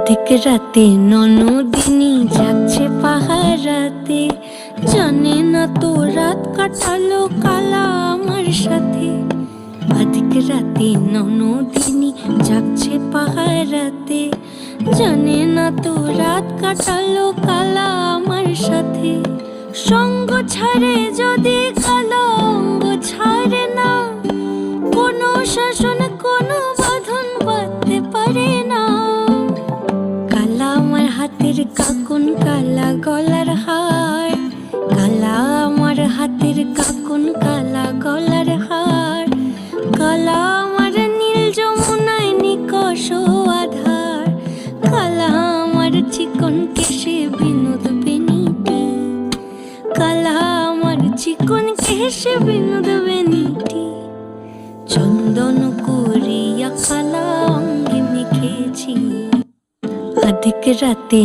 অধিক রাতে ননদিনী যাচ্ছে পাহারাতে, জানে না তো রাত কাটালো কালা আমার সাথে। অধিক রাতে ননদিনী যাচ্ছে পাহারাতে, জানে না তো রাত কাটালো কালা আমার সাথে। সঙ্গ ছাড়ে যদি কালো অঙ্গ ছাড়ে না, কোনো শাসন কোনো বাঁধন বাঁধতে পারে না। কালা আমার হাতের কাকুন কালা গলার হার, কালা আমার হাতের কাকুন কালা গলার হার। কালা আমার নীল যমুনায় নিকষ আধার, কালা আমার চিকন কেশে বিনোদ বেনিটি, কালা আমার চিকন কেশে বিনোদ বেনিটি। চন্দন করিয়া কালা অঙ্গে মেখেছি অধিক রাতে।